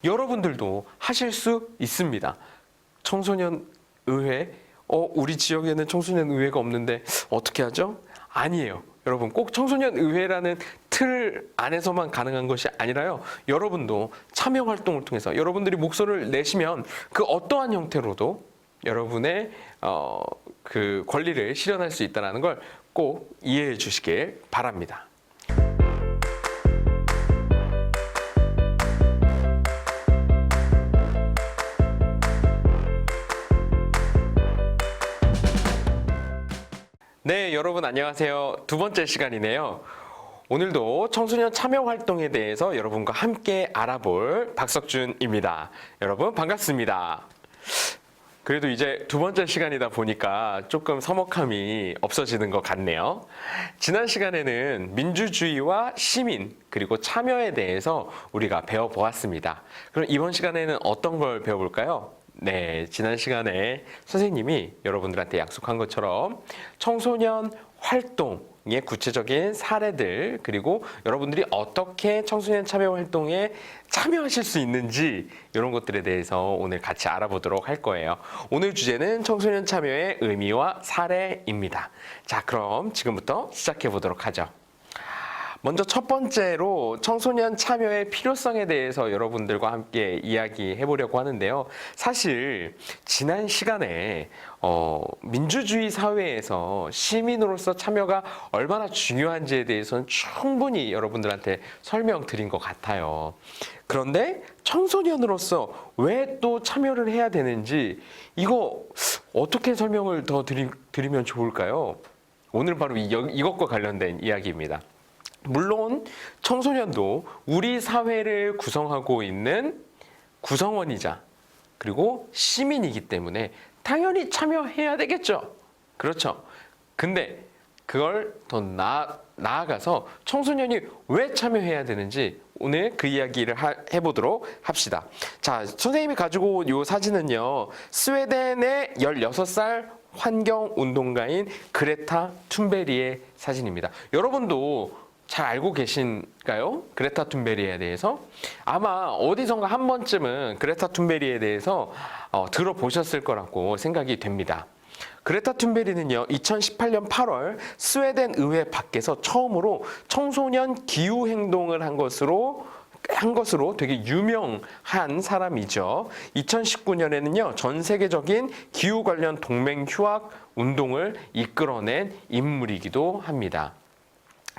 여러분들도 하실 수 있습니다. 청소년 의회, 우리 지역에는 청소년 의회가 없는데 어떻게 하죠? 아니에요. 여러분, 꼭 청소년 의회라는 틀 안에서만 가능한 것이 아니라요. 여러분도 참여 활동을 통해서 여러분들이 목소리를 내시면 그 어떠한 형태로도 여러분의 그 권리를 실현할 수 있다는 걸 꼭 이해해 주시길 바랍니다. 네, 여러분 안녕하세요. 두 번째 시간이네요. 오늘도 청소년 참여 활동에 대해서 여러분과 함께 알아볼 박석준입니다. 여러분 반갑습니다. 그래도 이제 두 번째 시간이다 보니까 조금 서먹함이 없어지는 것 같네요. 지난 시간에는 민주주의와 시민 그리고 참여에 대해서 우리가 배워보았습니다. 그럼 이번 시간에는 어떤 걸 배워볼까요? 네, 지난 시간에 선생님이 여러분들한테 약속한 것처럼 청소년 활동의 구체적인 사례들 그리고 여러분들이 어떻게 청소년 참여 활동에 참여하실 수 있는지 이런 것들에 대해서 오늘 같이 알아보도록 할 거예요. 오늘 주제는 청소년 참여의 의미와 사례입니다. 자, 그럼 지금부터 시작해 보도록 하죠. 먼저 첫 번째로 청소년 참여의 필요성에 대해서 여러분들과 함께 이야기해 보려고 하는데요. 사실 지난 시간에 민주주의 사회에서 시민으로서 참여가 얼마나 중요한지에 대해서는 충분히 여러분들한테 설명드린 것 같아요. 그런데 청소년으로서 왜 또 참여를 해야 되는지 이거 어떻게 설명을 더 드리면 좋을까요? 오늘 바로 이것과 관련된 이야기입니다. 물론 청소년도 우리 사회를 구성하고 있는 구성원이자 그리고 시민이기 때문에 당연히 참여해야 되겠죠. 그렇죠. 근데 그걸 더 나아가서 청소년이 왜 참여해야 되는지 오늘 그 이야기를 해보도록 합시다. 자, 선생님이 가지고 온 이 사진은요, 스웨덴의 16살 환경운동가인 그레타 툰베리의 사진입니다. 여러분도 잘 알고 계신가요? 그레타 툰베리에 대해서? 아마 어디선가 한 번쯤은 그레타 툰베리에 대해서 들어보셨을 거라고 생각이 됩니다. 그레타 툰베리는요, 2018년 8월 스웨덴 의회 밖에서 처음으로 청소년 기후 행동을 한 것으로 되게 유명한 사람이죠. 2019년에는요, 전 세계적인 기후 관련 동맹 휴학 운동을 이끌어낸 인물이기도 합니다.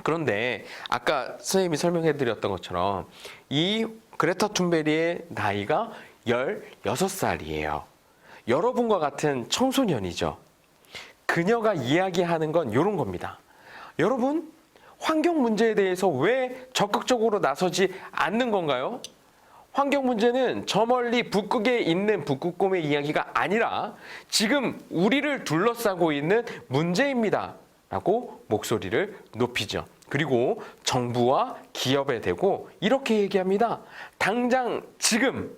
그런데 아까 선생님이 설명해 드렸던 것처럼 이 그레타 툰베리의 나이가 16살이에요. 여러분과 같은 청소년이죠. 그녀가 이야기하는 건 이런 겁니다. 여러분, 환경 문제에 대해서 왜 적극적으로 나서지 않는 건가요? 환경 문제는 저 멀리 북극에 있는 북극곰의 이야기가 아니라 지금 우리를 둘러싸고 있는 문제입니다. 라고 목소리를 높이죠. 그리고 정부와 기업에 대고 이렇게 얘기합니다. 당장 지금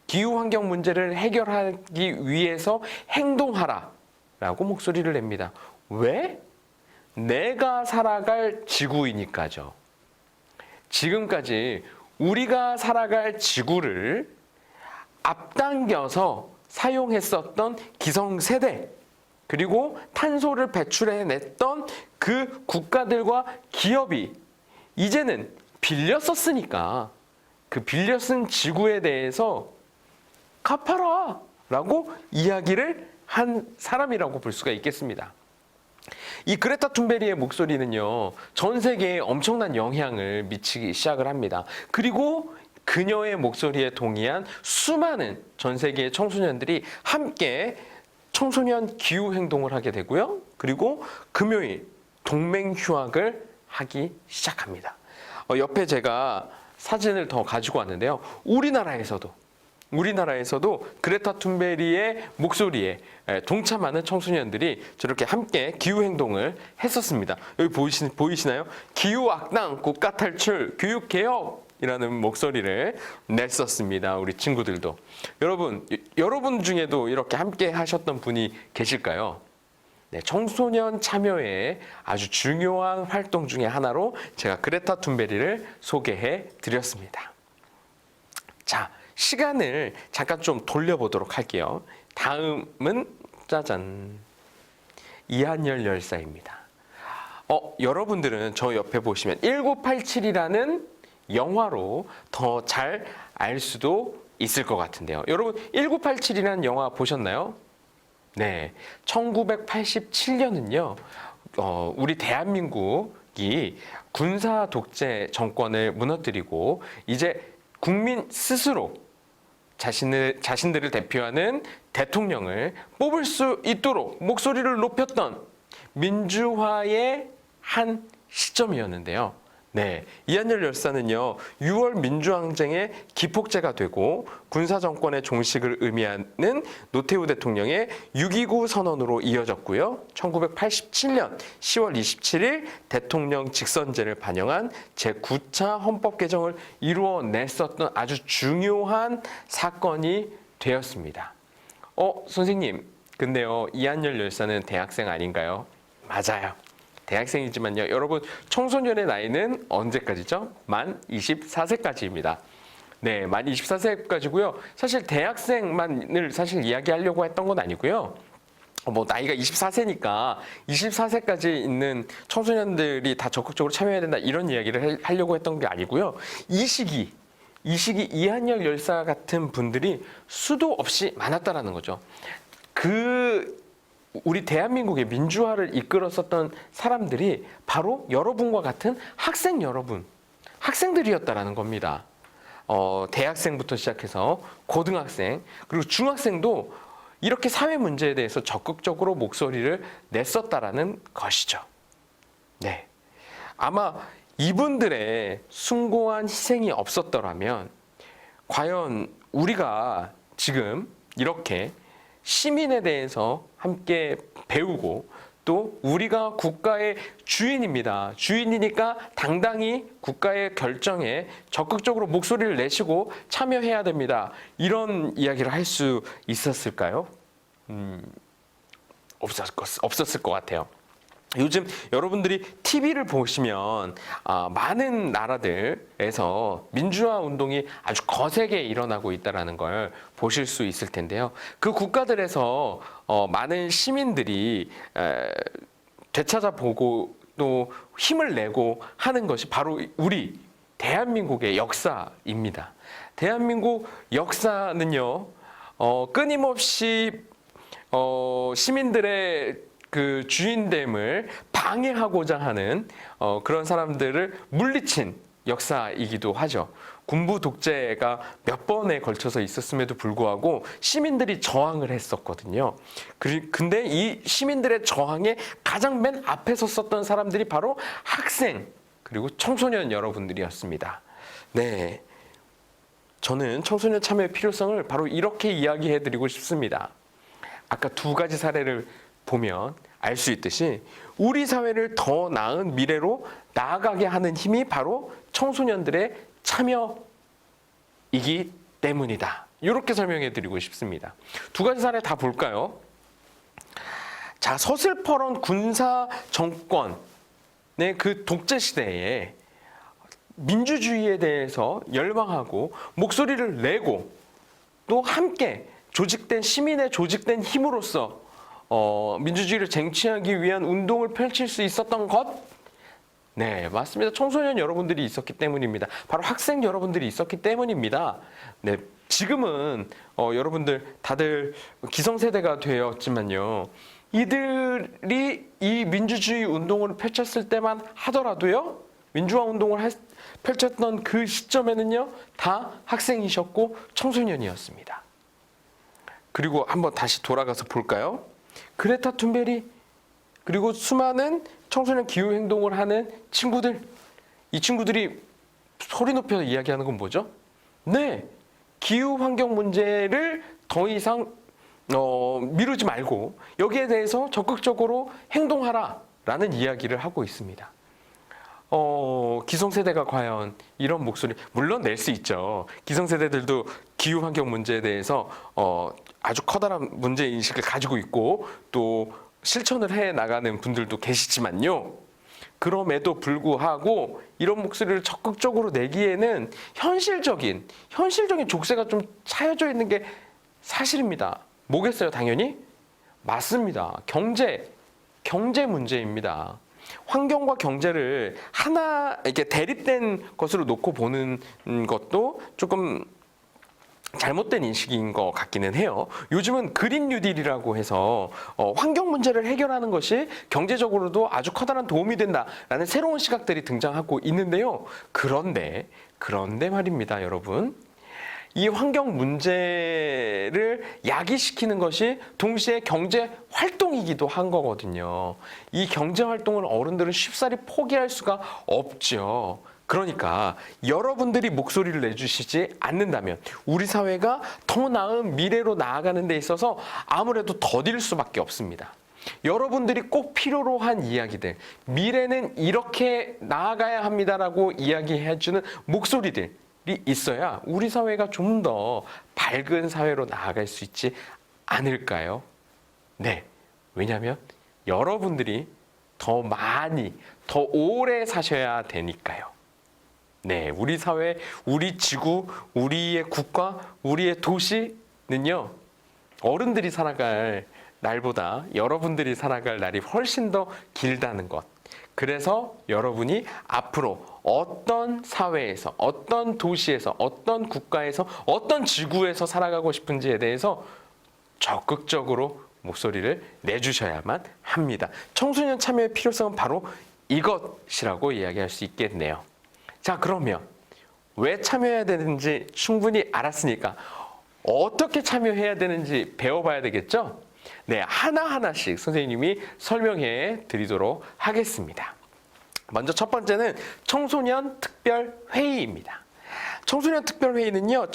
기후환경 문제를 해결하기 위해서 행동하라 라고 목소리를 냅니다. 왜? 내가 살아갈 지구이니까죠. 지금까지 우리가 살아갈 지구를 앞당겨서 사용했었던 기성세대 그리고 탄소를 배출해냈던 그 국가들과 기업이 이제는 빌려 썼으니까 그 빌려 쓴 지구에 대해서 갚아라 라고 이야기를 한 사람이라고 볼 수가 있겠습니다. 이 그레타 툰베리의 목소리는요, 전 세계에 엄청난 영향을 미치기 시작을 합니다. 그리고 그녀의 목소리에 동의한 수많은 전 세계의 청소년들이 함께 청소년 기후 행동을 하게 되고요. 그리고 금요일 동맹 휴학을 하기 시작합니다. 옆에 제가 사진을 더 가지고 왔는데요. 우리나라에서도 그레타 툰베리의 목소리에 동참하는 청소년들이 저렇게 함께 기후 행동을 했었습니다. 여기 보이시나요? 기후 악당, 국가 탈출, 교육 개혁 이라는 목소리를 냈었습니다. 우리 친구들도. 여러분 중에도 이렇게 함께 하셨던 분이 계실까요? 네, 청소년 참여의 아주 중요한 활동 중에 하나로 제가 그레타 툰베리를 소개해 드렸습니다. 자, 시간을 잠깐 좀 돌려보도록 할게요. 다음은 짜잔, 이한열 열사입니다. 여러분들은 저 옆에 보시면 1987이라는 영화로 더 잘 알 수도 있을 것 같은데요. 여러분 1987이라는 영화 보셨나요? 네, 1987년은요. 우리 대한민국이 군사 독재 정권을 무너뜨리고 이제 국민 스스로 자신들을 대표하는 대통령을 뽑을 수 있도록 목소리를 높였던 민주화의 한 시점이었는데요. 네, 이한열 열사는요, 6월 민주항쟁의 기폭제가 되고 군사정권의 종식을 의미하는 노태우 대통령의 6.29 선언으로 이어졌고요. 1987년 10월 27일 대통령 직선제를 반영한 제9차 헌법 개정을 이루어냈었던 아주 중요한 사건이 되었습니다. 선생님, 근데요, 이한열 열사는 대학생 아닌가요? 맞아요. 대학생이지만요. 여러분, 청소년의 나이는 언제까지죠? 만 24세까지입니다. 네, 만 24세까지고요. 사실 대학생만을 사실 이야기하려고 했던 건 아니고요. 나이가 24세니까 24세까지 있는 청소년들이 다 적극적으로 참여해야 된다 이런 이야기를 하려고 했던 게 아니고요. 이 시기 이한열 열사 같은 분들이 수도 없이 많았다라는 거죠. 우리 대한민국의 민주화를 이끌었었던 사람들이 바로 여러분과 같은 학생들이었다라는 겁니다. 대학생부터 시작해서 고등학생, 그리고 중학생도 이렇게 사회 문제에 대해서 적극적으로 목소리를 냈었다라는 것이죠. 네. 아마 이분들의 숭고한 희생이 없었더라면 과연 우리가 지금 이렇게 시민에 대해서 함께 배우고 또 우리가 국가의 주인입니다. 주인이니까 당당히 국가의 결정에 적극적으로 목소리를 내시고 참여해야 됩니다. 이런 이야기를 할 수 있었을까요? 없었을 것 같아요. 요즘 여러분들이 TV를 보시면 많은 나라들에서 민주화 운동이 아주 거세게 일어나고 있다는 걸 보실 수 있을 텐데요. 그 국가들에서 많은 시민들이 되찾아보고 또 힘을 내고 하는 것이 바로 우리 대한민국의 역사입니다. 대한민국 역사는요, 끊임없이 시민들의 그 주인됨을 방해하고자 하는 그런 사람들을 물리친 역사이기도 하죠. 군부 독재가 몇 번에 걸쳐서 있었음에도 불구하고 시민들이 저항을 했었거든요. 근데 이 시민들의 저항에 가장 맨 앞에 섰었던 사람들이 바로 학생 그리고 청소년 여러분들이었습니다. 네, 저는 청소년 참여의 필요성을 바로 이렇게 이야기해드리고 싶습니다. 아까 두 가지 사례를 보면 알 수 있듯이 우리 사회를 더 나은 미래로 나아가게 하는 힘이 바로 청소년들의 참여이기 때문이다. 이렇게 설명해 드리고 싶습니다. 두 가지 사례 다 볼까요? 자, 서슬퍼런 군사 정권의 그 독재 시대에 민주주의에 대해서 열망하고 목소리를 내고 또 함께 조직된 시민의 조직된 힘으로써 민주주의를 쟁취하기 위한 운동을 펼칠 수 있었던 것? 네, 맞습니다. 청소년 여러분들이 있었기 때문입니다. 바로 학생 여러분들이 있었기 때문입니다. 네, 지금은 여러분들 다들 기성세대가 되었지만요. 이들이 이 민주주의 운동을 펼쳤을 때만 하더라도요. 민주화 운동을 펼쳤던 그 시점에는요. 다 학생이셨고 청소년이었습니다. 그리고 한번 다시 돌아가서 볼까요? 그레타 툰베리 그리고 수많은 청소년 기후 행동을 하는 친구들, 이 친구들이 소리 높여서 이야기하는 건 뭐죠? 네, 기후 환경 문제를 더 이상 미루지 말고 여기에 대해서 적극적으로 행동하라라는 이야기를 하고 있습니다. 기성세대가 과연 이런 목소리 물론 낼 수 있죠. 기성세대들도 기후 환경 문제에 대해서 아주 커다란 문제 인식을 가지고 있고 또 실천을 해 나가는 분들도 계시지만요. 그럼에도 불구하고 이런 목소리를 적극적으로 내기에는 현실적인 족쇄가 좀 차여져 있는 게 사실입니다. 뭐겠어요, 당연히? 맞습니다. 경제 문제입니다. 환경과 경제를 하나 이렇게 대립된 것으로 놓고 보는 것도 조금 잘못된 인식인 것 같기는 해요. 요즘은 그린 뉴딜이라고 해서 환경 문제를 해결하는 것이 경제적으로도 아주 커다란 도움이 된다라는 새로운 시각들이 등장하고 있는데요. 그런데 말입니다, 여러분. 이 환경 문제를 야기시키는 것이 동시에 경제 활동이기도 한 거거든요. 이 경제 활동을 어른들은 쉽사리 포기할 수가 없죠. 그러니까 여러분들이 목소리를 내주시지 않는다면 우리 사회가 더 나은 미래로 나아가는 데 있어서 아무래도 더딜 수밖에 없습니다. 여러분들이 꼭 필요로 한 이야기들, 미래는 이렇게 나아가야 합니다라고 이야기해주는 목소리들이 있어야 우리 사회가 좀 더 밝은 사회로 나아갈 수 있지 않을까요? 네, 왜냐하면 여러분들이 더 많이, 더 오래 사셔야 되니까요. 네, 우리 사회, 우리 지구, 우리의 국가, 우리의 도시는요, 어른들이 살아갈 날보다 여러분들이 살아갈 날이 훨씬 더 길다는 것. 그래서 여러분이 앞으로 어떤 사회에서, 어떤 도시에서, 어떤 국가에서, 어떤 지구에서 살아가고 싶은지에 대해서 적극적으로 목소리를 내주셔야만 합니다. 청소년 참여의 필요성은 바로 이것이라고 이야기할 수 있겠네요. 자, 그러면 왜 참여해야 되는지 충분히 알았으니까 어떻게 참여해야 되는지 배워봐야 되겠죠? 네, 하나하나씩 선생님이 설명해 드리도록 하겠습니다. 먼저 첫 번째는 청소년 특별회의입니다. 청소년 특별회의는요,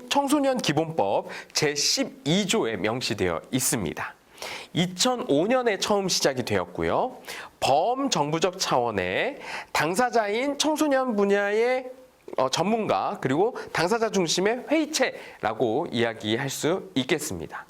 청소년 기본법 제12조에 명시되어 있습니다. 2005년에 처음 시작이 되었고요. 범정부적 차원의 당사자인 청소년 분야의 전문가 그리고 당사자 중심의 회의체라고 이야기할 수 있겠습니다.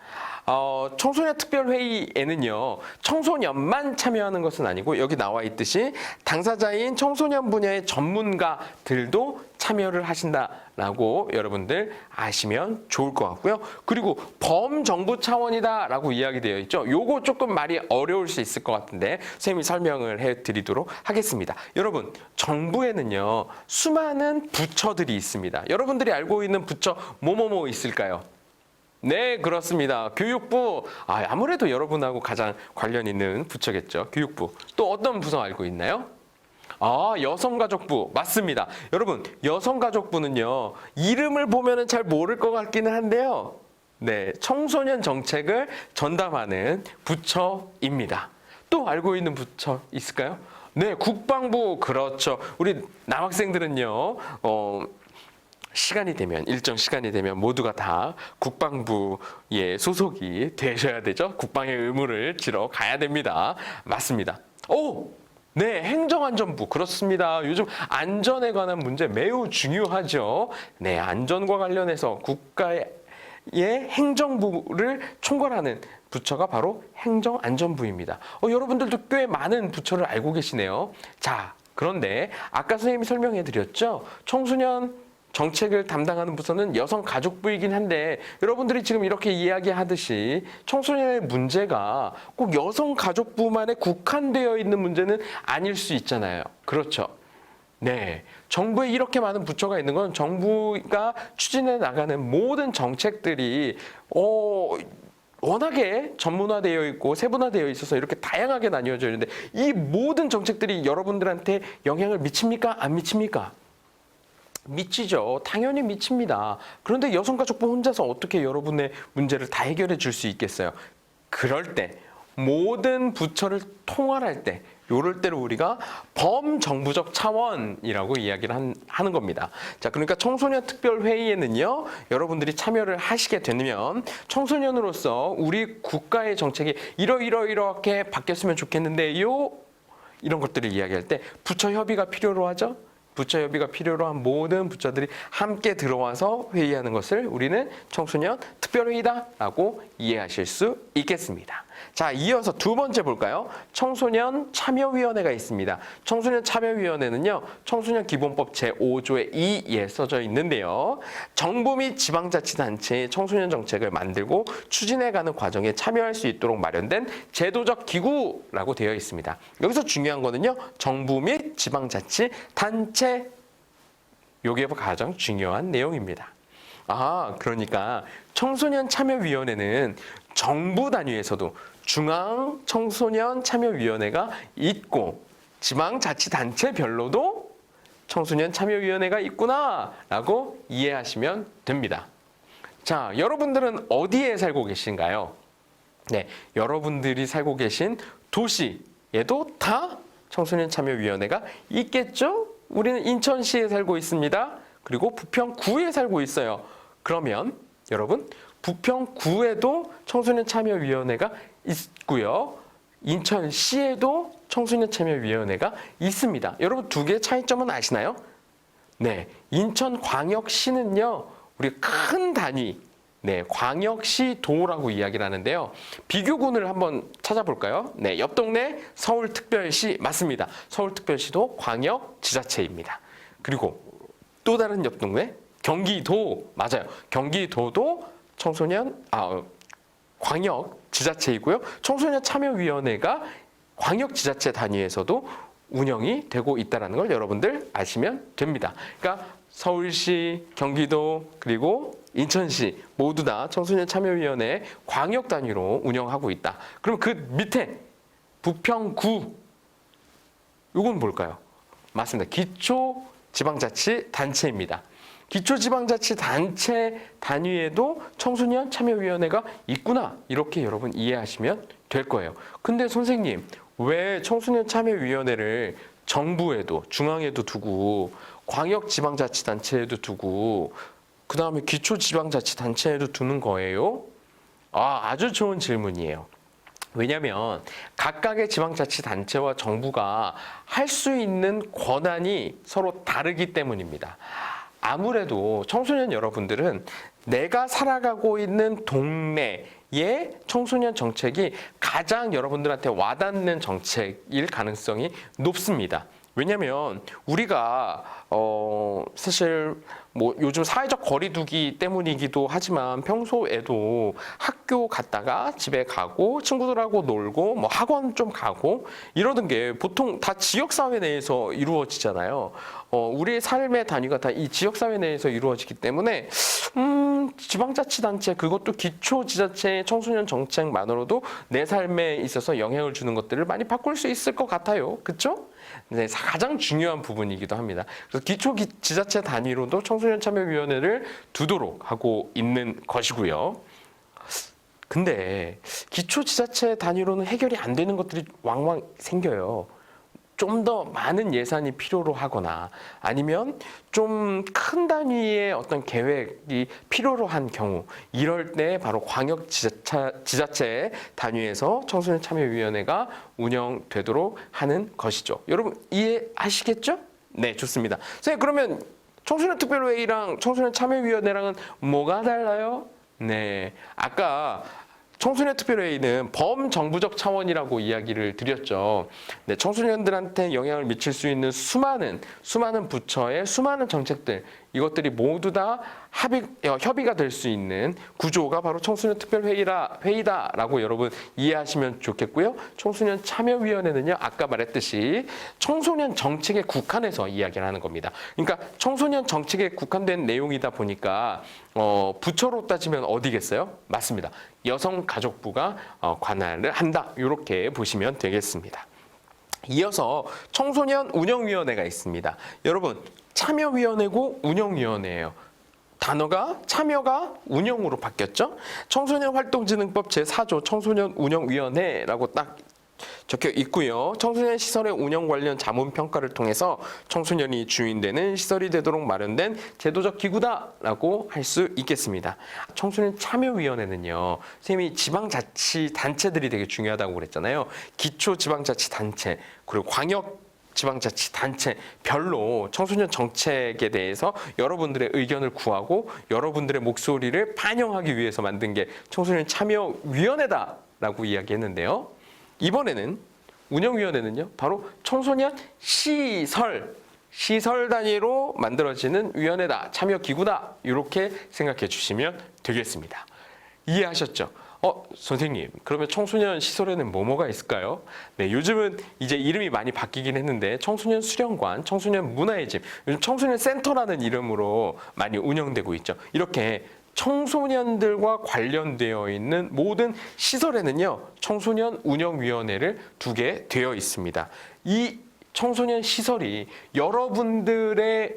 청소년 특별회의에는요, 청소년만 참여하는 것은 아니고 여기 나와 있듯이 당사자인 청소년 분야의 전문가들도 참여를 하신다라고 여러분들 아시면 좋을 것 같고요. 그리고 범정부 차원이다라고 이야기되어 있죠. 요거 조금 말이 어려울 수 있을 것 같은데 선생님이 설명을 해드리도록 하겠습니다. 여러분, 정부에는요, 수많은 부처들이 있습니다. 여러분들이 알고 있는 부처 뭐뭐뭐 있을까요? 네, 그렇습니다. 교육부, 아무래도 여러분하고 가장 관련 있는 부처겠죠. 교육부. 또 어떤 부서 알고 있나요? 여성가족부. 맞습니다. 여러분, 여성가족부는요, 이름을 보면은 잘 모를 것 같기는 한데요. 네, 청소년 정책을 전담하는 부처입니다. 또 알고 있는 부처 있을까요? 네, 국방부. 그렇죠. 우리 남학생들은요, 일정 시간이 되면 모두가 다 국방부에 소속이 되셔야 되죠. 국방의 의무를 지러 가야 됩니다. 맞습니다. 네, 행정안전부. 그렇습니다. 요즘 안전에 관한 문제 매우 중요하죠. 네, 안전과 관련해서 국가의 행정부를 총괄하는 부처가 바로 행정안전부입니다. 여러분들도 꽤 많은 부처를 알고 계시네요. 자, 그런데 아까 선생님이 설명해 드렸죠. 청소년 정책을 담당하는 부서는 여성가족부이긴 한데 여러분들이 지금 이렇게 이야기하듯이 청소년의 문제가 꼭 여성가족부만에 국한되어 있는 문제는 아닐 수 있잖아요. 그렇죠. 네, 정부에 이렇게 많은 부처가 있는 건 정부가 추진해 나가는 모든 정책들이 워낙에 전문화되어 있고 세분화되어 있어서 이렇게 다양하게 나뉘어져 있는데 이 모든 정책들이 여러분들한테 영향을 미칩니까? 안 미칩니까? 미치죠. 당연히 미칩니다. 그런데 여성가족부 혼자서 어떻게 여러분의 문제를 다 해결해 줄 수 있겠어요? 그럴 때 모든 부처를 통할할 때 요럴 때를 우리가 범정부적 차원이라고 이야기를 하는 겁니다. 자, 그러니까 청소년 특별회의에는요, 여러분들이 참여를 하시게 되면 청소년으로서 우리 국가의 정책이 이렇게 바뀌었으면 좋겠는데요, 이런 것들을 이야기할 때 부처 협의가 필요로 하죠. 부처 협의가 필요로 한 모든 부처들이 함께 들어와서 회의하는 것을 우리는 청소년 특별회의다라고 이해하실 수 있겠습니다. 자, 이어서 두 번째 볼까요? 청소년 참여위원회가 있습니다. 청소년 참여위원회는요, 청소년 기본법 제5조의 2에 써져 있는데요. 정부 및 지방자치단체의 청소년 정책을 만들고 추진해가는 과정에 참여할 수 있도록 마련된 제도적 기구라고 되어 있습니다. 여기서 중요한 거는요, 정부 및 지방자치단체, 요게 가장 중요한 내용입니다. 그러니까 청소년 참여위원회는 정부 단위에서도 중앙 청소년 참여위원회가 있고 지방자치단체별로도 청소년 참여위원회가 있구나라고 이해하시면 됩니다. 자, 여러분들은 어디에 살고 계신가요? 네, 여러분들이 살고 계신 도시에도 다 청소년 참여위원회가 있겠죠? 우리는 인천시에 살고 있습니다. 그리고 부평구에 살고 있어요. 그러면 여러분, 부평구에도 청소년 참여위원회가 있고요. 인천시에도 청소년 참여위원회가 있습니다. 여러분, 두 개의 차이점은 아시나요? 네, 인천광역시는요, 우리 큰 단위, 네, 광역시도라고 이야기를 하는데요. 비교군을 한번 찾아볼까요? 네, 옆 동네 서울특별시 맞습니다. 서울특별시도 광역지자체입니다. 그리고 또 다른 옆 동네 경기도 맞아요. 경기도도 광역지자체이고요. 청소년 참여위원회가 광역지자체 단위에서도 운영이 되고 있다는 걸 여러분들 아시면 됩니다. 그러니까 서울시, 경기도, 그리고 인천시 모두 다 청소년 참여위원회 광역 단위로 운영하고 있다. 그럼 그 밑에 부평구, 이건 뭘까요? 맞습니다. 기초지방자치단체입니다. 기초지방자치단체 단위에도 청소년 참여위원회가 있구나, 이렇게 여러분 이해하시면 될 거예요. 근데 선생님, 왜 청소년 참여위원회를 정부에도 중앙에도 두고 광역지방자치단체에도 두고 그 다음에 기초지방자치단체에도 두는 거예요? 아주 좋은 질문이에요. 왜냐하면 각각의 지방자치단체와 정부가 할 수 있는 권한이 서로 다르기 때문입니다. 아무래도 청소년 여러분들은 내가 살아가고 있는 동네의 청소년 정책이 가장 여러분들한테 와닿는 정책일 가능성이 높습니다. 왜냐하면 우리가 사실 뭐 요즘 사회적 거리두기 때문이기도 하지만 평소에도 학교 갔다가 집에 가고 친구들하고 놀고 뭐 학원 좀 가고 이러던 게 보통 다 지역사회 내에서 이루어지잖아요. 우리의 삶의 단위가 다 이 지역사회 내에서 이루어지기 때문에 지방자치단체, 그것도 기초지자체의 청소년 정책만으로도 내 삶에 있어서 영향을 주는 것들을 많이 바꿀 수 있을 것 같아요. 그렇죠? 네, 가장 중요한 부분이기도 합니다. 그래서 기초지자체 단위로도 청소년 참여위원회를 두도록 하고 있는 것이고요. 근데 기초지자체 단위로는 해결이 안 되는 것들이 왕왕 생겨요. 좀 더 많은 예산이 필요로 하거나 아니면 좀 큰 단위의 어떤 계획이 필요로 한 경우, 이럴 때 바로 광역지자체 단위에서 청소년 참여위원회가 운영되도록 하는 것이죠. 여러분 이해하시겠죠? 네, 좋습니다. 선생님, 그러면 청소년 특별회의랑 청소년 참여위원회랑은 뭐가 달라요? 네, 아까 청소년 특별회의는 범정부적 차원이라고 이야기를 드렸죠. 네, 청소년들한테 영향을 미칠 수 있는 수많은 부처의 수많은 정책들, 이것들이 모두 다 협의가 될 수 있는 구조가 바로 청소년 특별회의다라고 여러분 이해하시면 좋겠고요. 청소년 참여위원회는요, 아까 말했듯이 청소년 정책에 국한해서 이야기를 하는 겁니다. 그러니까 청소년 정책에 국한된 내용이다 보니까 부처로 따지면 어디겠어요? 맞습니다. 여성가족부가 관할을 한다, 이렇게 보시면 되겠습니다. 이어서 청소년 운영위원회가 있습니다. 여러분, 참여위원회고 운영위원회예요. 단어가 참여가 운영으로 바뀌었죠. 청소년활동진흥법 제4조 청소년 운영위원회라고 딱 적혀 있고요. 청소년 시설의 운영 관련 자문 평가를 통해서 청소년이 주인되는 시설이 되도록 마련된 제도적 기구다라고 할 수 있겠습니다. 청소년 참여위원회는요, 선생님이 지방자치단체들이 되게 중요하다고 그랬잖아요. 기초지방자치단체, 그리고 광역지방자치단체별로 청소년 정책에 대해서 여러분들의 의견을 구하고 여러분들의 목소리를 반영하기 위해서 만든 게 청소년 참여위원회다 라고 이야기했는데요. 이번에는 운영위원회는요, 바로 청소년 시설 단위로 만들어지는 위원회다, 참여기구다, 이렇게 생각해 주시면 되겠습니다. 이해하셨죠? 선생님, 그러면 청소년 시설에는 뭐가 있을까요? 네, 요즘은 이제 이름이 많이 바뀌긴 했는데 청소년 수련관, 청소년 문화의 집, 요즘 청소년 센터라는 이름으로 많이 운영되고 있죠. 이렇게 청소년들과 관련되어 있는 모든 시설에는요, 청소년 운영위원회를 두게 되어 있습니다. 이 청소년 시설이 여러분들의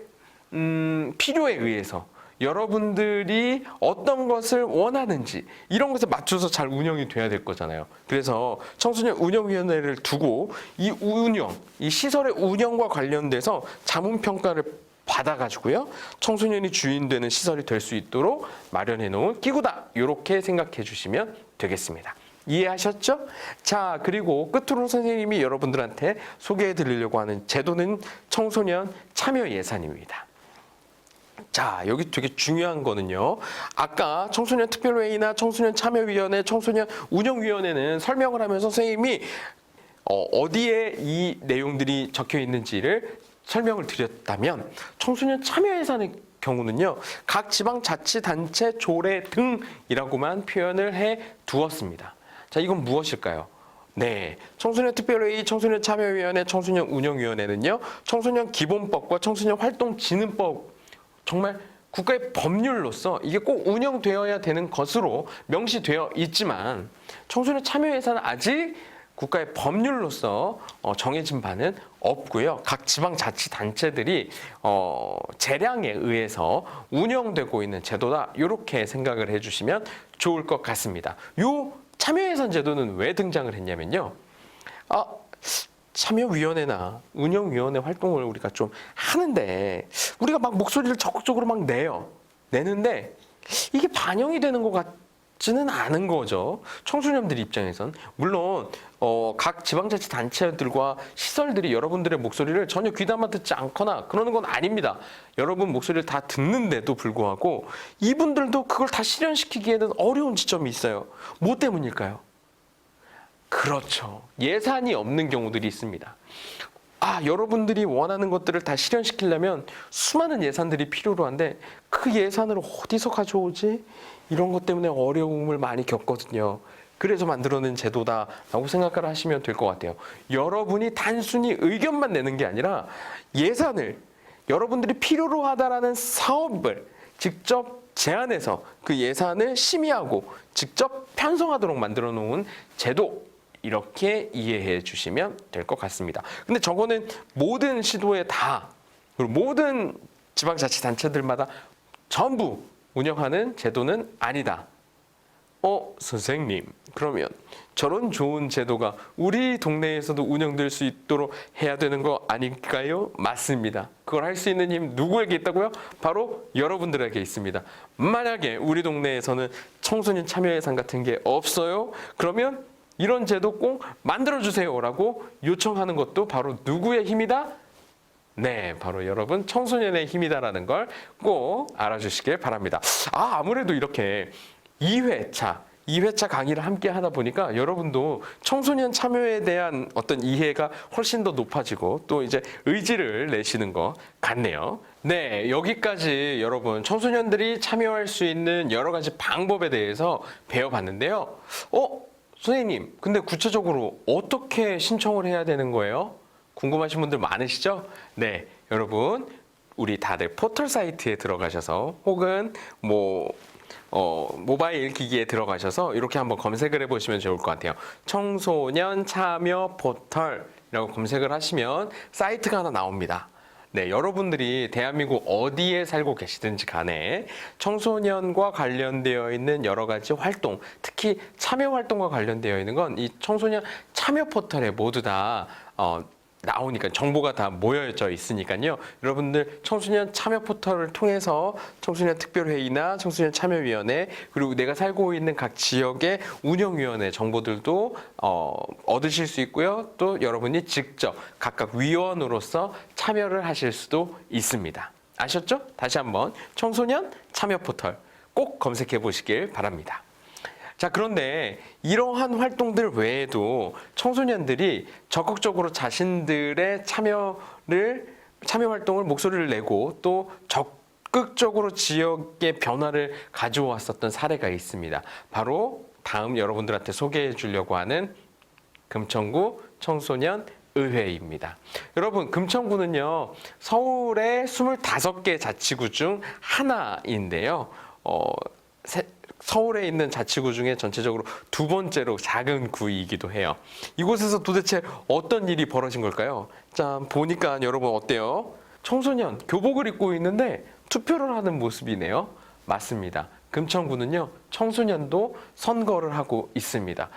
필요에 의해서 여러분들이 어떤 것을 원하는지 이런 것에 맞춰서 잘 운영이 돼야 될 거잖아요. 그래서 청소년 운영위원회를 두고 이 시설의 운영과 관련돼서 자문평가를 받아가지고요, 청소년이 주인 되는 시설이 될 수 있도록 마련해 놓은 기구다, 이렇게 생각해 주시면 되겠습니다. 이해하셨죠? 자, 그리고 끝으로 선생님이 여러분들한테 소개해 드리려고 하는 제도는 청소년 참여 예산입니다. 자, 여기 되게 중요한 거는요, 아까 청소년 특별회의나 청소년 참여위원회, 청소년 운영위원회는 설명을 하면서 선생님이 어디에 이 내용들이 적혀 있는지를 설명을 드렸다면, 청소년 참여 예산의 경우는요, 각 지방자치단체 조례 등이라고만 표현을 해 두었습니다. 자, 이건 무엇일까요? 네, 청소년 특별회의, 청소년 참여위원회, 청소년 운영위원회는요, 청소년 기본법과 청소년 활동진흥법, 정말 국가의 법률로서 이게 꼭 운영되어야 되는 것으로 명시되어 있지만, 청소년 참여 예산은 아직 국가의 법률로서 정해진 바는 없고요. 각 지방자치단체들이 재량에 의해서 운영되고 있는 제도다, 이렇게 생각을 해주시면 좋을 것 같습니다. 요 참여예산 제도는 왜 등장을 했냐면요, 참여위원회나 운영위원회 활동을 우리가 좀 하는데 우리가 막 목소리를 적극적으로 막 내는데 이게 반영이 되는 것 같지는 않은 거죠. 청소년들 입장에선. 물론 각 지방자치단체들과 시설들이 여러분들의 목소리를 전혀 귀담아 듣지 않거나 그러는 건 아닙니다. 여러분 목소리를 다 듣는데도 불구하고 이분들도 그걸 다 실현시키기에는 어려운 지점이 있어요. 뭐 때문일까요? 그렇죠. 예산이 없는 경우들이 있습니다. 여러분들이 원하는 것들을 다 실현시키려면 수많은 예산들이 필요로 한데 그 예산을 어디서 가져오지? 이런 것 때문에 어려움을 많이 겪거든요. 그래서 만들어낸 제도다라고 생각을 하시면 될 것 같아요. 여러분이 단순히 의견만 내는 게 아니라 예산을, 여러분들이 필요로 하다라는 사업을 직접 제안해서 그 예산을 심의하고 직접 편성하도록 만들어 놓은 제도, 이렇게 이해해 주시면 될 것 같습니다. 근데 저거는 모든 시도에 다, 그리고 모든 지방자치단체들마다 전부 운영하는 제도는 아니다. 선생님, 그러면 저런 좋은 제도가 우리 동네에서도 운영될 수 있도록 해야 되는 거 아닐까요? 맞습니다. 그걸 할 수 있는 힘 누구에게 있다고요? 바로 여러분들에게 있습니다. 만약에 우리 동네에서는 청소년 참여 예산 같은 게 없어요? 그러면 이런 제도 꼭 만들어주세요라고 요청하는 것도 바로 누구의 힘이다? 네, 바로 여러분 청소년의 힘이다라는 걸 꼭 알아주시길 바랍니다. 아무래도 이렇게 2회차 강의를 함께 하다 보니까 여러분도 청소년 참여에 대한 어떤 이해가 훨씬 더 높아지고 또 이제 의지를 내시는 것 같네요. 네, 여기까지 여러분 청소년들이 참여할 수 있는 여러 가지 방법에 대해서 배워봤는데요. 선생님, 근데 구체적으로 어떻게 신청을 해야 되는 거예요? 궁금하신 분들 많으시죠? 네, 여러분 우리 다들 포털 사이트에 들어가셔서 혹은 모바일 기기에 들어가셔서 이렇게 한번 검색을 해보시면 좋을 것 같아요. 청소년 참여 포털이라고 검색을 하시면 사이트가 하나 나옵니다. 네, 여러분들이 대한민국 어디에 살고 계시든지 간에 청소년과 관련되어 있는 여러 가지 활동, 특히 참여 활동과 관련되어 있는 건 이 청소년 참여 포털에 모두 다 나오니까 정보가 다 모여져 있으니까요. 여러분들 청소년 참여 포털을 통해서 청소년 특별회의나 청소년 참여위원회, 그리고 내가 살고 있는 각 지역의 운영위원회 정보들도 얻으실 수 있고요. 또 여러분이 직접 각각 위원으로서 참여를 하실 수도 있습니다. 아셨죠? 다시 한번 청소년 참여 포털 꼭 검색해 보시길 바랍니다. 자, 그런데 이러한 활동들 외에도 청소년들이 적극적으로 자신들의 참여 활동을 목소리를 내고 또 적극적으로 지역의 변화를 가져왔었던 사례가 있습니다. 바로 다음 여러분들한테 소개해 주려고 하는 금천구 청소년 의회입니다. 여러분, 금천구는요, 서울의 25개 자치구 중 하나인데요. 서울에 있는 자치구 중에 전체적으로 두 번째로 작은 구이기도 해요. 이곳에서 도대체 어떤 일이 벌어진 걸까요? 자, 보니까 여러분 어때요? 청소년 교복을 입고 있는데 투표를 하는 모습이네요. 맞습니다. 금천구는요, 청소년도 선거를 하고 있습니다.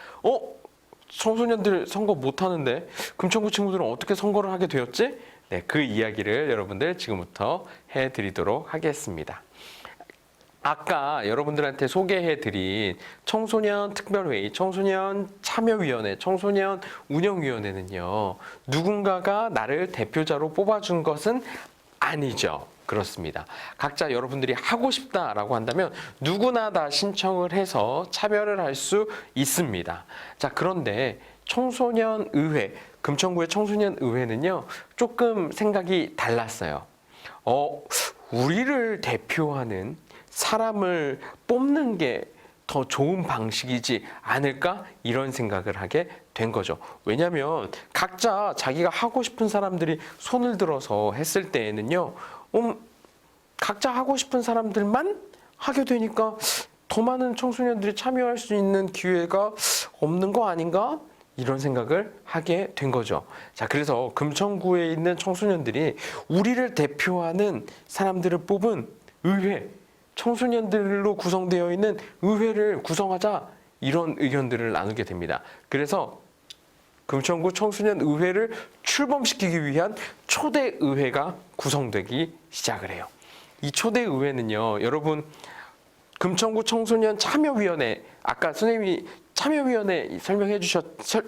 청소년들 선거 못 하는데 금천구 친구들은 어떻게 선거를 하게 되었지? 네, 그 이야기를 여러분들 지금부터 해드리도록 하겠습니다. 아까 여러분들한테 소개해드린 청소년 특별회의, 청소년 참여위원회, 청소년 운영위원회는요, 누군가가 나를 대표자로 뽑아준 것은 아니죠. 그렇습니다. 각자 여러분들이 하고 싶다라고 한다면 누구나 다 신청을 해서 참여를 할 수 있습니다. 자, 그런데 청소년 의회, 금천구의 청소년 의회는요, 조금 생각이 달랐어요. 우리를 대표하는 사람을 뽑는 게 더 좋은 방식이지 않을까? 이런 생각을 하게 된 거죠. 왜냐하면 각자 자기가 하고 싶은 사람들이 손을 들어서 했을 때에는요, 각자 하고 싶은 사람들만 하게 되니까 더 많은 청소년들이 참여할 수 있는 기회가 없는 거 아닌가? 이런 생각을 하게 된 거죠. 자, 그래서 금천구에 있는 청소년들이 우리를 대표하는 사람들을 뽑은 의회, 청소년들로 구성되어 있는 의회를 구성하자, 이런 의견들을 나누게 됩니다. 그래서 금천구 청소년 의회를 출범시키기 위한 초대 의회가 구성되기 시작을 해요. 이 초대 의회는요, 여러분, 금천구 청소년 참여위원회, 아까 선생님이 참여위원회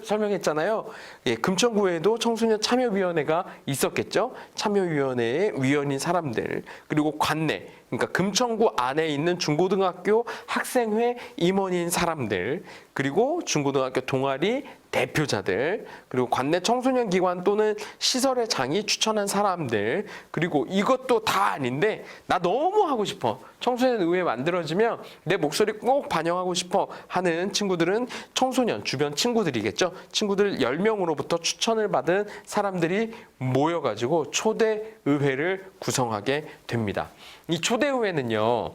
설명했잖아요. 예, 금천구에도 청소년 참여위원회가 있었겠죠. 참여위원회의 위원인 사람들, 그리고 관내, 그러니까 금천구 안에 있는 중고등학교 학생회 임원인 사람들, 그리고 중고등학교 동아리 대표자들, 그리고 관내 청소년 기관 또는 시설의 장이 추천한 사람들, 그리고 이것도 다 아닌데 나 너무 하고 싶어, 청소년 의회 만들어지면 내 목소리 꼭 반영하고 싶어 하는 친구들은 청소년 주변 친구들이겠죠. 친구들 10명으로부터 추천을 받은 사람들이 모여가지고 초대 의회를 구성하게 됩니다. 이 초대 의회는요,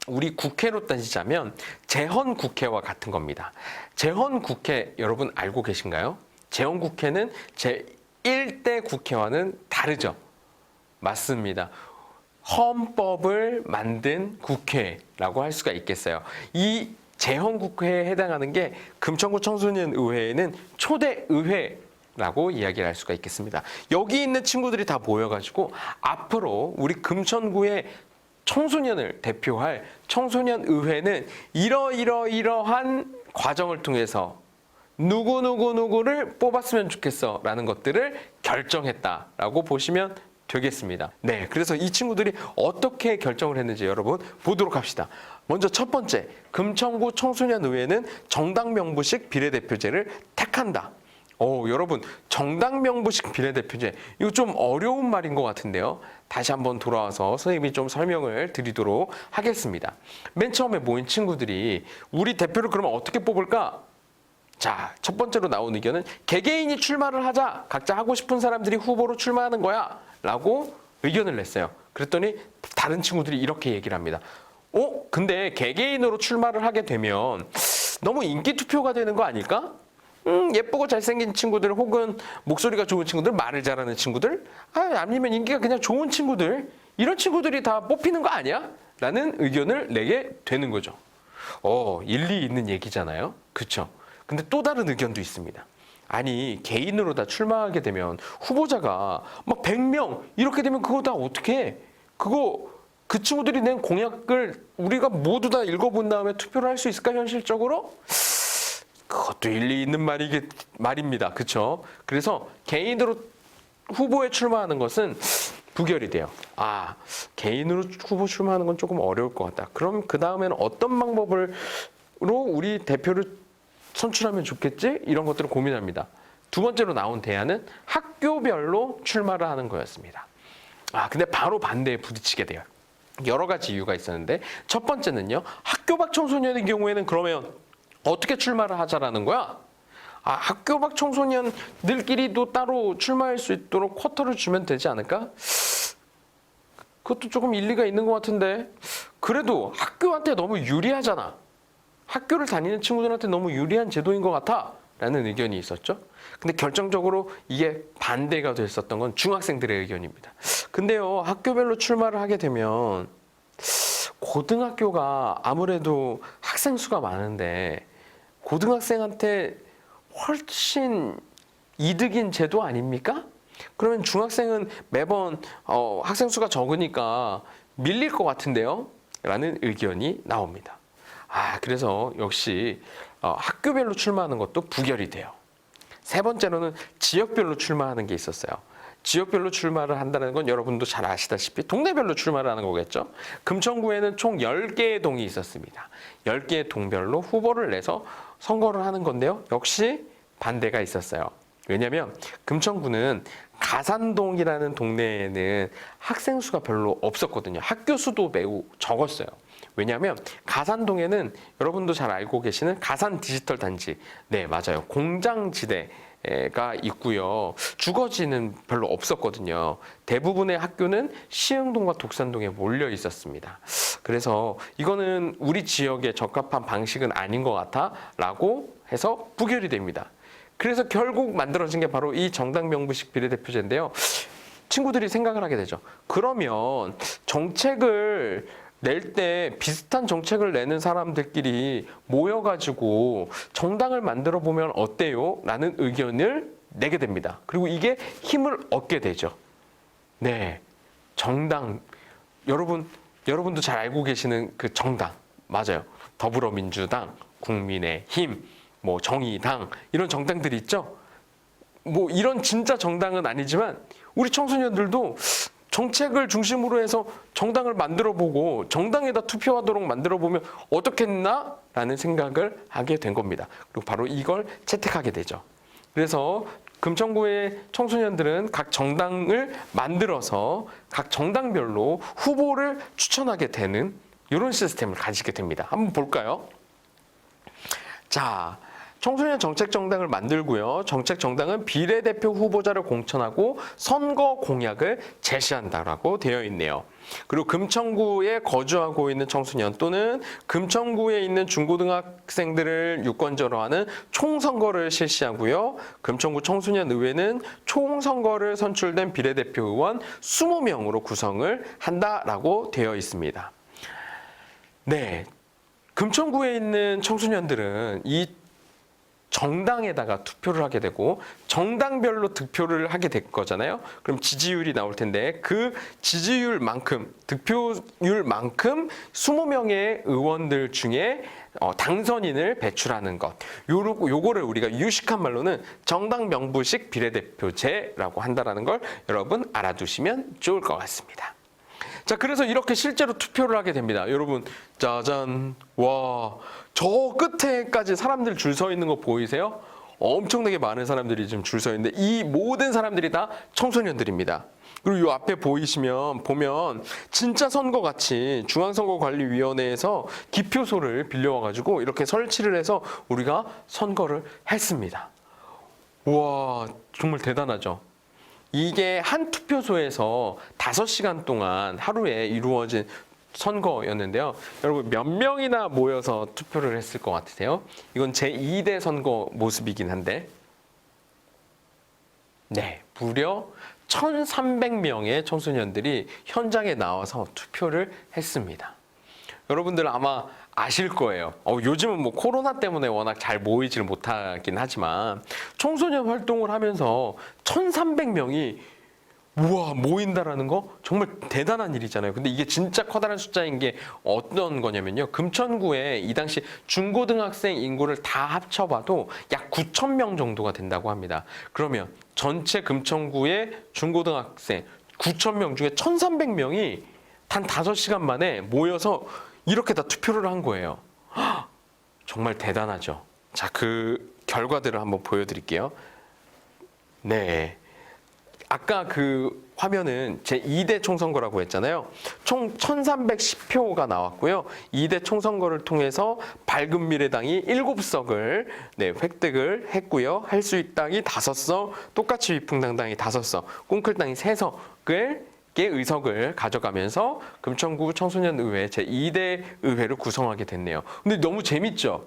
우리 국회로 따지자면 재헌국회와 같은 겁니다. 재헌국회 여러분 알고 계신가요? 재헌국회는 제1대 국회와는 다르죠. 맞습니다. 헌법을 만든 국회라고 할 수가 있겠어요. 이 재헌국회에 해당하는 게 금천구 청소년의회에는 초대의회라고 이야기를 할 수가 있겠습니다. 여기 있는 친구들이 다 모여가지고 앞으로 우리 금천구의 청소년을 대표할 청소년의회는 이러한 과정을 통해서 누구를 뽑았으면 좋겠어 라는 것들을 결정했다라고 보시면 되겠습니다. 네, 그래서 이 친구들이 어떻게 결정을 했는지 여러분 보도록 합시다. 먼저 첫 번째, 금천구 청소년의회는 정당명부식 비례대표제를 택한다. 여러분, 정당명부식 비례대표제, 이거 좀 어려운 말인 것 같은데요. 다시 한번 돌아와서 선생님이 좀 설명을 드리도록 하겠습니다. 맨 처음에 모인 친구들이 우리 대표를 그러면 어떻게 뽑을까? 자, 첫 번째로 나온 의견은 개개인이 출마를 하자. 각자 하고 싶은 사람들이 후보로 출마하는 거야 라고 의견을 냈어요. 그랬더니 다른 친구들이 이렇게 얘기를 합니다. 근데 개개인으로 출마를 하게 되면 너무 인기 투표가 되는 거 아닐까? 예쁘고 잘생긴 친구들, 혹은 목소리가 좋은 친구들, 말을 잘하는 친구들, 아니면 인기가 그냥 좋은 친구들, 이런 친구들이 다 뽑히는 거 아니야? 라는 의견을 내게 되는 거죠. 일리 있는 얘기잖아요. 그쵸? 근데 또 다른 의견도 있습니다. 아니, 개인으로 다 출마하게 되면 후보자가 막 100명 이렇게 되면 그거 다 어떻게 해? 그 친구들이 낸 공약을 우리가 모두 다 읽어본 다음에 투표를 할 수 있을까, 현실적으로? 그것도 일리 있는 말입니다. 그쵸? 그래서 개인으로 후보에 출마하는 것은 부결이 돼요. 개인으로 후보 출마하는 건 조금 어려울 것 같다. 그럼 그 다음에는 어떤 방법을 우리 대표를 선출하면 좋겠지? 이런 것들을 고민합니다. 두 번째로 나온 대안은 학교별로 출마를 하는 거였습니다. 근데 바로 반대에 부딪히게 돼요. 여러 가지 이유가 있었는데 첫 번째는요. 학교 밖 청소년의 경우에는 그러면 어떻게 출마를 하자라는 거야? 학교 밖 청소년들끼리도 따로 출마할 수 있도록 쿼터를 주면 되지 않을까? 그것도 조금 일리가 있는 것 같은데 그래도 학교한테 너무 유리하잖아. 학교를 다니는 친구들한테 너무 유리한 제도인 것 같아 라는 의견이 있었죠. 근데 결정적으로 이게 반대가 됐었던 건 중학생들의 의견입니다. 근데요, 학교별로 출마를 하게 되면 고등학교가 아무래도 학생 수가 많은데 고등학생한테 훨씬 이득인 제도 아닙니까? 그러면 중학생은 매번 학생 수가 적으니까 밀릴 것 같은데요? 라는 의견이 나옵니다. 그래서 역시 학교별로 출마하는 것도 부결이 돼요. 세 번째로는 지역별로 출마하는 게 있었어요. 지역별로 출마를 한다는 건 여러분도 잘 아시다시피 동네별로 출마를 하는 거겠죠. 금천구에는 총 10개의 동이 있었습니다. 10개의 동별로 후보를 내서 선거를 하는 건데요. 역시 반대가 있었어요. 왜냐하면 금천구는 가산동이라는 동네에는 학생 수가 별로 없었거든요. 학교 수도 매우 적었어요. 왜냐하면 가산동에는 여러분도 잘 알고 계시는 가산 디지털 단지, 네 맞아요, 공장지대가 있고요. 주거지는 별로 없었거든요. 대부분의 학교는 시흥동과 독산동에 몰려 있었습니다. 그래서 이거는 우리 지역에 적합한 방식은 아닌 것 같아 라고 해서 부결이 됩니다. 그래서 결국 만들어진 게 바로 이 정당 명부식 비례대표제인데요. 친구들이 생각을 하게 되죠. 그러면 정책을 낼 때 비슷한 정책을 내는 사람들끼리 모여가지고 정당을 만들어 보면 어때요? 라는 의견을 내게 됩니다. 그리고 이게 힘을 얻게 되죠. 네, 정당. 여러분도 잘 알고 계시는 그 정당. 맞아요. 더불어민주당, 국민의힘, 정의당 이런 정당들이 있죠. 이런 진짜 정당은 아니지만 우리 청소년들도 정책을 중심으로 해서 정당을 만들어보고 정당에다 투표하도록 만들어보면 어떻겠나? 라는 생각을 하게 된 겁니다. 그리고 바로 이걸 채택하게 되죠. 그래서 금천구의 청소년들은 각 정당을 만들어서 각 정당별로 후보를 추천하게 되는 이런 시스템을 가지게 됩니다. 한번 볼까요? 자, 청소년 정책정당을 만들고요. 정책정당은 비례대표 후보자를 공천하고 선거 공약을 제시한다라고 되어 있네요. 그리고 금천구에 거주하고 있는 청소년 또는 금천구에 있는 중고등학생들을 유권자로 하는 총선거를 실시하고요. 금천구 청소년의회는 총선거를 선출된 비례대표 의원 20명으로 구성을 한다라고 되어 있습니다. 네, 금천구에 있는 청소년들은 이 정당에다가 투표를 하게 되고 정당별로 득표를 하게 될 거잖아요. 그럼 지지율이 나올 텐데 그 지지율만큼, 득표율만큼 20명의 의원들 중에 당선인을 배출하는 것. 요거를 우리가 유식한 말로는 정당 명부식 비례대표제라고 한다는 걸 여러분 알아두시면 좋을 것 같습니다. 자, 그래서 이렇게 실제로 투표를 하게 됩니다. 여러분, 짜잔. 와, 저 끝에까지 사람들 줄 서 있는 거 보이세요? 엄청나게 많은 사람들이 지금 줄 서 있는데 이 모든 사람들이 다 청소년들입니다. 그리고 이 앞에 보면 진짜 선거같이 중앙선거관리위원회에서 기표소를 빌려와가지고 이렇게 설치를 해서 우리가 선거를 했습니다. 우와, 정말 대단하죠? 이게 한 투표소에서 5시간 동안 하루에 이루어진 선거였는데요. 여러분 몇 명이나 모여서 투표를 했을 것 같으세요? 이건 제2대 선거 모습이긴 한데 네, 무려 1,300명의 청소년들이 현장에 나와서 투표를 했습니다. 여러분들 아마 아실 거예요. 요즘은 코로나 때문에 워낙 잘 모이질 못하긴 하지만 청소년 활동을 하면서 1,300명이 우와 모인다라는 거 정말 대단한 일이잖아요. 근데 이게 진짜 커다란 숫자인 게 어떤 거냐면요. 금천구에 이 당시 중고등학생 인구를 다 합쳐봐도 약 9,000명 정도가 된다고 합니다. 그러면 전체 금천구의 중고등학생 9,000명 중에 1,300명이 단 5시간 만에 모여서 이렇게 다 투표를 한 거예요. 정말 대단하죠. 자, 그 결과들을 한번 보여드릴게요. 네. 아까 그 화면은 제2대 총선거라고 했잖아요. 총 1310표가 나왔고요. 2대 총선거를 통해서 밝은미래당이 7석을 획득을 했고요. 할 수 있당이 5석, 똑같이 위풍당당이 5석, 꿈클당이 3석을 의석을 가져가면서 금천구 청소년의회 제2대 의회를 구성하게 됐네요. 근데 너무 재밌죠?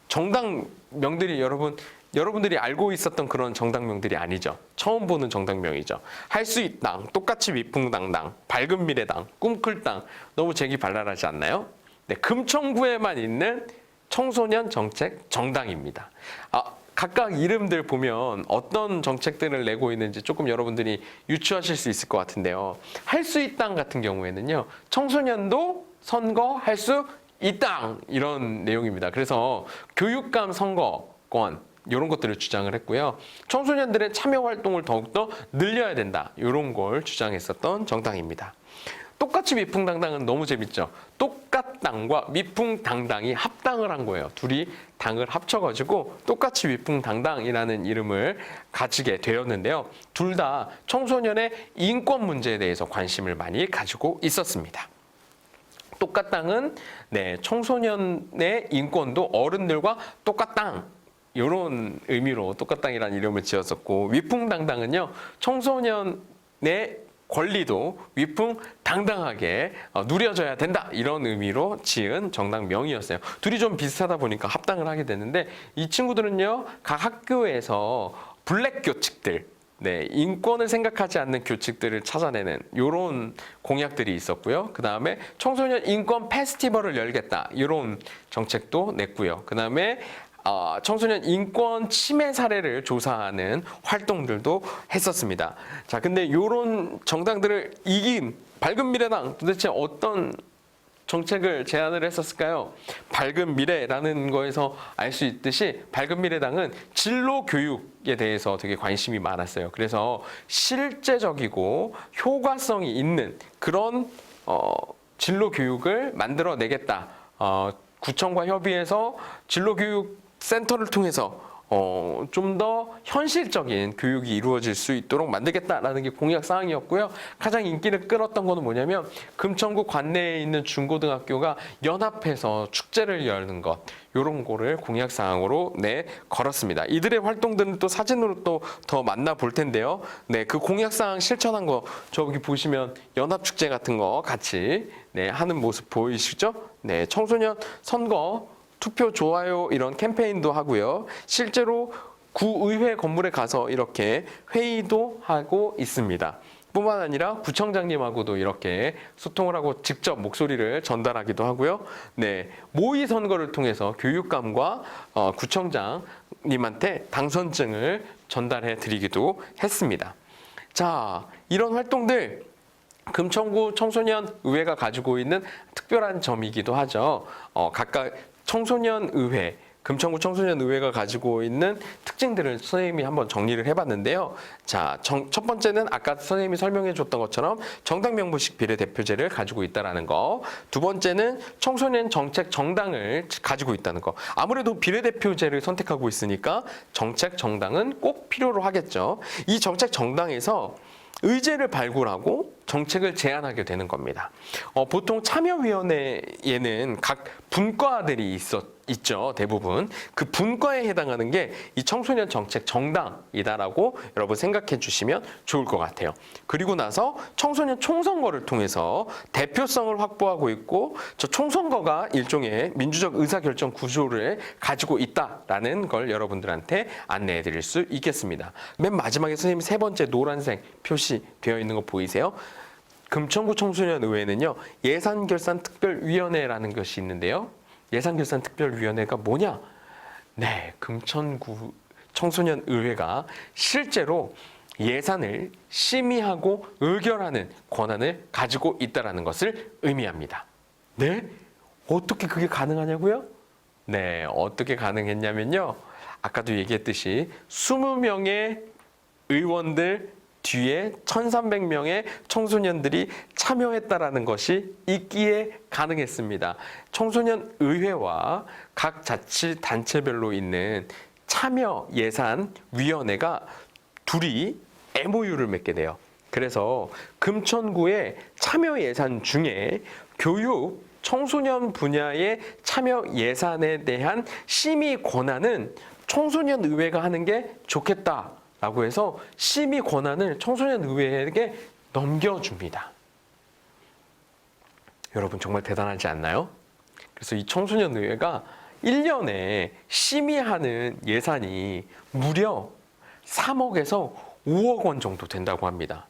정당명들이 여러분들이 알고 있었던 그런 정당명들이 아니죠. 처음 보는 정당명이죠. 할 수 있당, 똑같이 위풍당당, 밝은미래당, 꿈클당. 너무 재기발랄하지 않나요? 네, 금천구에만 있는 청소년 정책 정당입니다. 각각 이름들 보면 어떤 정책들을 내고 있는지 조금 여러분들이 유추하실 수 있을 것 같은데요. 할 수 있당 같은 경우에는요. 청소년도 선거할 수 있당 이런 내용입니다. 그래서 교육감 선거권 이런 것들을 주장을 했고요. 청소년들의 참여 활동을 더욱더 늘려야 된다. 이런 걸 주장했었던 정당입니다. 똑같이 위풍당당은 너무 재밌죠. 똑같당과 위풍당당이 합당을 한 거예요. 둘이 당을 합쳐가지고 똑같이 위풍당당이라는 이름을 가지게 되었는데요. 둘 다 청소년의 인권 문제에 대해서 관심을 많이 가지고 있었습니다. 똑같당은 청소년의 인권도 어른들과 똑같당 이런 의미로 똑같당이라는 이름을 지었었고, 위풍당당은요 청소년의 권리도 위풍당당하게 누려져야 된다 이런 의미로 지은 정당명이었어요. 둘이 좀 비슷하다 보니까 합당을 하게 됐는데, 이 친구들은요 각 학교에서 블랙 교칙들, 인권을 생각하지 않는 교칙들을 찾아내는 이런 공약들이 있었고요. 그 다음에 청소년 인권 페스티벌을 열겠다 이런 정책도 냈고요. 그 다음에 청소년 인권 침해 사례를 조사하는 활동들도 했었습니다. 자, 근데 이런 정당들을 이긴 밝은미래당 도대체 어떤 정책을 제안을 했었을까요? 밝은미래라는 거에서 알 수 있듯이 밝은미래당은 진로 교육에 대해서 되게 관심이 많았어요. 그래서 실제적이고 효과성이 있는 그런 진로 교육을 만들어내겠다. 구청과 협의해서 진로 교육 센터를 통해서 좀 더 현실적인 교육이 이루어질 수 있도록 만들겠다라는 게 공약 사항이었고요. 가장 인기를 끌었던 거는 뭐냐면 금천구 관내에 있는 중고등학교가 연합해서 축제를 여는 것, 이런 거를 공약 사항으로 걸었습니다. 이들의 활동들은 또 사진으로 또 더 만나볼 텐데요. 그 공약 사항 실천한 거 저기 보시면 연합 축제 같은 거 같이 하는 모습 보이시죠? 청소년 선거 투표 좋아요 이런 캠페인도 하고요. 실제로 구의회 건물에 가서 이렇게 회의도 하고 있습니다. 뿐만 아니라 구청장님하고도 이렇게 소통을 하고 직접 목소리를 전달하기도 하고요. 모의 선거를 통해서 교육감과 구청장님한테 당선증을 전달해 드리기도 했습니다. 자, 이런 활동들 금천구 청소년의회가 가지고 있는 특별한 점이기도 하죠. 각각 청소년의회, 금천구 청소년의회가 가지고 있는 특징들을 선생님이 한번 정리를 해봤는데요. 자, 첫 번째는 아까 선생님이 설명해 줬던 것처럼 정당명부식 비례대표제를 가지고 있다는 거. 두 번째는 청소년 정책 정당을 가지고 있다는 거. 아무래도 비례대표제를 선택하고 있으니까 정책 정당은 꼭 필요로 하겠죠. 이 정책 정당에서 의제를 발굴하고 정책을 제안하게 되는 겁니다. 보통 참여위원회에는 각 분과들이 있죠. 대부분. 그 분과에 해당하는 게 이 청소년 정책 정당이다라고 여러분 생각해 주시면 좋을 것 같아요. 그리고 나서 청소년 총선거를 통해서 대표성을 확보하고 있고, 저 총선거가 일종의 민주적 의사결정 구조를 가지고 있다라는 걸 여러분들한테 안내해 드릴 수 있겠습니다. 맨 마지막에 선생님 세 번째 노란색 표시되어 있는 거 보이세요? 금천구 청소년의회는요, 예산결산특별위원회라는 것이 있는데요. 예산결산특별위원회가 뭐냐? 금천구 청소년의회가 실제로 예산을 심의하고 의결하는 권한을 가지고 있다는 것을 의미합니다. 어떻게 그게 가능하냐고요? 어떻게 가능했냐면요. 아까도 얘기했듯이 20명의 의원들 뒤에 1,300명의 청소년들이 참여했다라는 것이 있기에 가능했습니다. 청소년 의회와 각 자치단체별로 있는 참여예산위원회가 둘이 MOU를 맺게 돼요. 그래서 금천구의 참여예산 중에 교육, 청소년 분야의 참여예산에 대한 심의 권한은 청소년 의회가 하는 게 좋겠다라고 해서 심의 권한을 청소년 의회에게 넘겨줍니다. 여러분 정말 대단하지 않나요? 그래서 이 청소년 의회가 1년에 심의하는 예산이 무려 3억에서 5억 원 정도 된다고 합니다.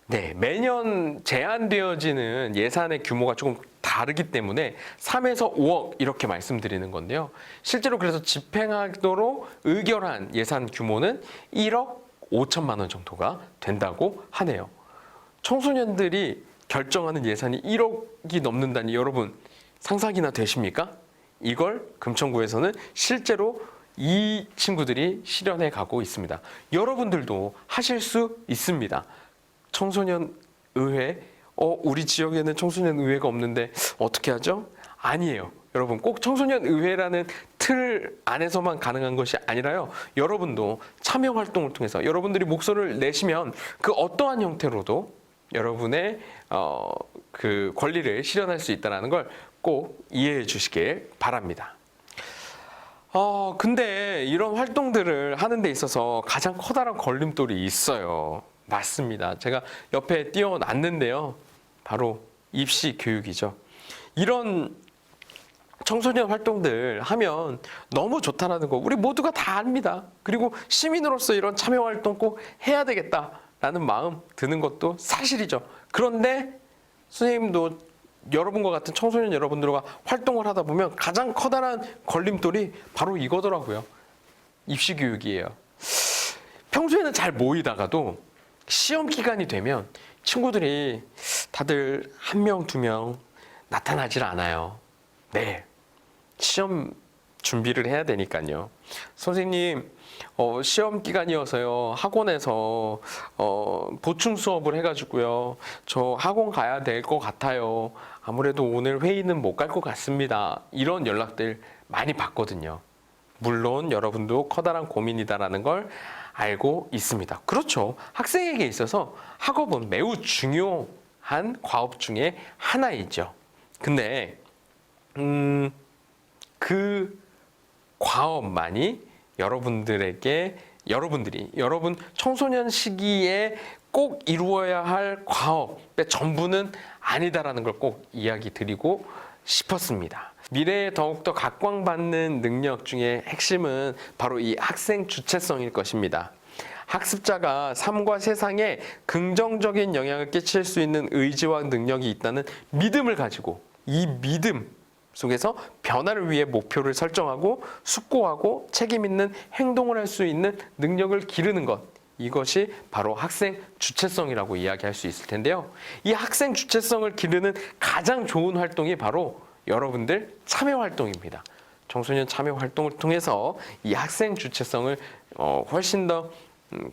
네, 매년 제한되어지는 예산의 규모가 조금 다르기 때문에 3에서 5억 이렇게 말씀드리는 건데요. 실제로 그래서 집행하도록 의결한 예산 규모는 1억 5천만 원 정도가 된다고 하네요. 청소년들이 결정하는 예산이 1억이 넘는다니 여러분 상상이나 되십니까? 이걸 금천구에서는 실제로 이 친구들이 실현해 가고 있습니다. 여러분들도 하실 수 있습니다. 청소년 의회, 우리 지역에는 청소년 의회가 없는데 어떻게 하죠? 아니에요. 여러분 꼭 청소년 의회라는 틀 안에서만 가능한 것이 아니라요. 여러분도 참여 활동을 통해서 여러분들이 목소리를 내시면 그 어떠한 형태로도 여러분의 그 권리를 실현할 수 있다는 걸 꼭 이해해 주시길 바랍니다. 근데 이런 활동들을 하는 데 있어서 가장 커다란 걸림돌이 있어요. 맞습니다. 제가 옆에 띄워놨는데요. 바로 입시 교육이죠. 이런 청소년 활동들 하면 너무 좋다라는 거 우리 모두가 다 압니다. 그리고 시민으로서 이런 참여 활동 꼭 해야 되겠다라는 마음 드는 것도 사실이죠. 그런데 선생님도 여러분과 같은 청소년 여러분들과 활동을 하다 보면 가장 커다란 걸림돌이 바로 이거더라고요. 입시 교육이에요. 평소에는 잘 모이다가도 시험 기간이 되면 친구들이 다들 1명, 2명 나타나질 않아요. 네, 시험 준비를 해야 되니까요. 선생님, 시험 기간이어서요. 학원에서 보충 수업을 해가지고요. 저 학원 가야 될 것 같아요. 아무래도 오늘 회의는 못 갈 것 같습니다. 이런 연락들 많이 받거든요. 물론 여러분도 커다란 고민이다라는 걸 알고 있습니다. 그렇죠. 학생에게 있어서 학업은 매우 중요한 과업 중에 하나이죠. 근데 그 과업만이 여러분 청소년 시기에 꼭 이루어야 할 과업의 전부는 아니다라는 걸 꼭 이야기 드리고 싶었습니다. 미래에 더욱더 각광받는 능력 중에 핵심은 바로 이 학생 주체성일 것입니다. 학습자가 삶과 세상에 긍정적인 영향을 끼칠 수 있는 의지와 능력이 있다는 믿음을 가지고 이 믿음 속에서 변화를 위해 목표를 설정하고 숙고하고 책임 있는 행동을 할 수 있는 능력을 기르는 것. 이것이 바로 학생 주체성이라고 이야기할 수 있을 텐데요. 이 학생 주체성을 기르는 가장 좋은 활동이 바로 여러분들 참여 활동입니다. 청소년 참여 활동을 통해서 이 학생 주체성을 훨씬 더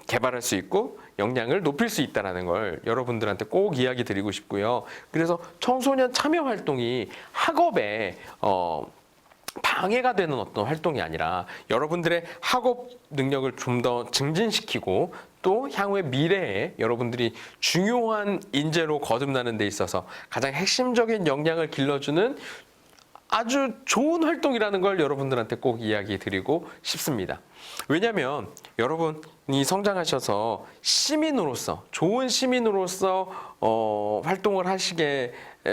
개발할 수 있고 역량을 높일 수 있다는 걸 여러분들한테 꼭 이야기 드리고 싶고요. 그래서 청소년 참여 활동이 학업에 방해가 되는 어떤 활동이 아니라 여러분들의 학업 능력을 좀 더 증진시키고 또 향후의 미래에 여러분들이 중요한 인재로 거듭나는 데 있어서 가장 핵심적인 역량을 길러주는 아주 좋은 활동이라는 걸 여러분들한테 꼭 이야기 드리고 싶습니다. 왜냐하면 여러분이 성장하셔서 시민으로서 좋은 시민으로서 활동을 하시게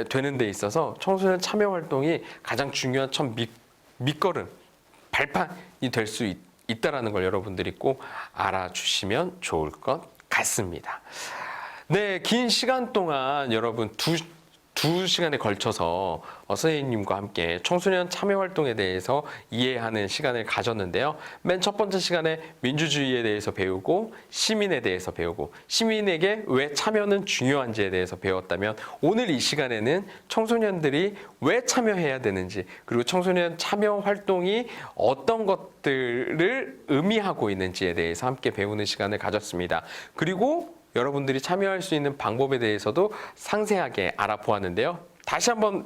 되는 데 있어서 청소년 참여 활동이 가장 중요한 첫 밑거름, 발판이 될 수 있다는 걸 여러분들이 꼭 알아주시면 좋을 것 같습니다. 네, 긴 시간 동안 여러분 두 시간에 걸쳐서 선생님과 함께 청소년 참여 활동에 대해서 이해하는 시간을 가졌는데요. 맨 첫 번째 시간에 민주주의에 대해서 배우고 시민에 대해서 배우고 시민에게 왜 참여는 중요한지에 대해서 배웠다면 오늘 이 시간에는 청소년들이 왜 참여해야 되는지 그리고 청소년 참여 활동이 어떤 것들을 의미하고 있는지에 대해서 함께 배우는 시간을 가졌습니다. 그리고 여러분들이 참여할 수 있는 방법에 대해서도 상세하게 알아보았는데요. 다시 한번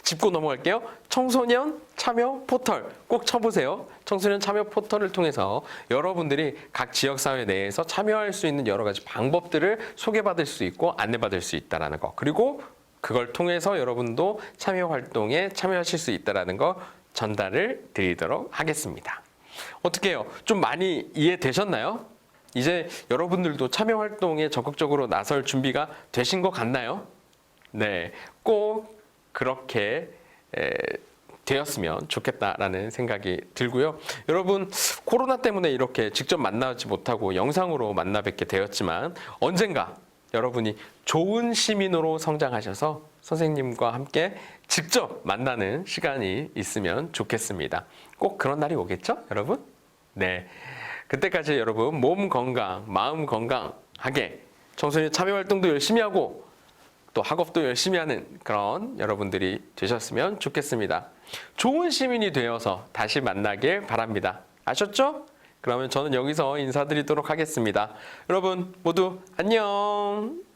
짚고 넘어갈게요. 청소년 참여 포털 꼭 쳐보세요. 청소년 참여 포털을 통해서 여러분들이 각 지역사회 내에서 참여할 수 있는 여러 가지 방법들을 소개받을 수 있고 안내받을 수 있다는 거. 그리고 그걸 통해서 여러분도 참여 활동에 참여하실 수 있다는 거 전달을 드리도록 하겠습니다. 어떻게 해요? 좀 많이 이해되셨나요? 이제 여러분들도 참여 활동에 적극적으로 나설 준비가 되신 것 같나요? 네, 꼭 그렇게 되었으면 좋겠다라는 생각이 들고요. 여러분, 코로나 때문에 이렇게 직접 만나지 못하고 영상으로 만나 뵙게 되었지만 언젠가 여러분이 좋은 시민으로 성장하셔서 선생님과 함께 직접 만나는 시간이 있으면 좋겠습니다. 꼭 그런 날이 오겠죠, 여러분? 네. 그때까지 여러분 몸 건강, 마음 건강하게 청소년 참여 활동도 열심히 하고 또 학업도 열심히 하는 그런 여러분들이 되셨으면 좋겠습니다. 좋은 시민이 되어서 다시 만나길 바랍니다. 아셨죠? 그러면 저는 여기서 인사드리도록 하겠습니다. 여러분 모두 안녕!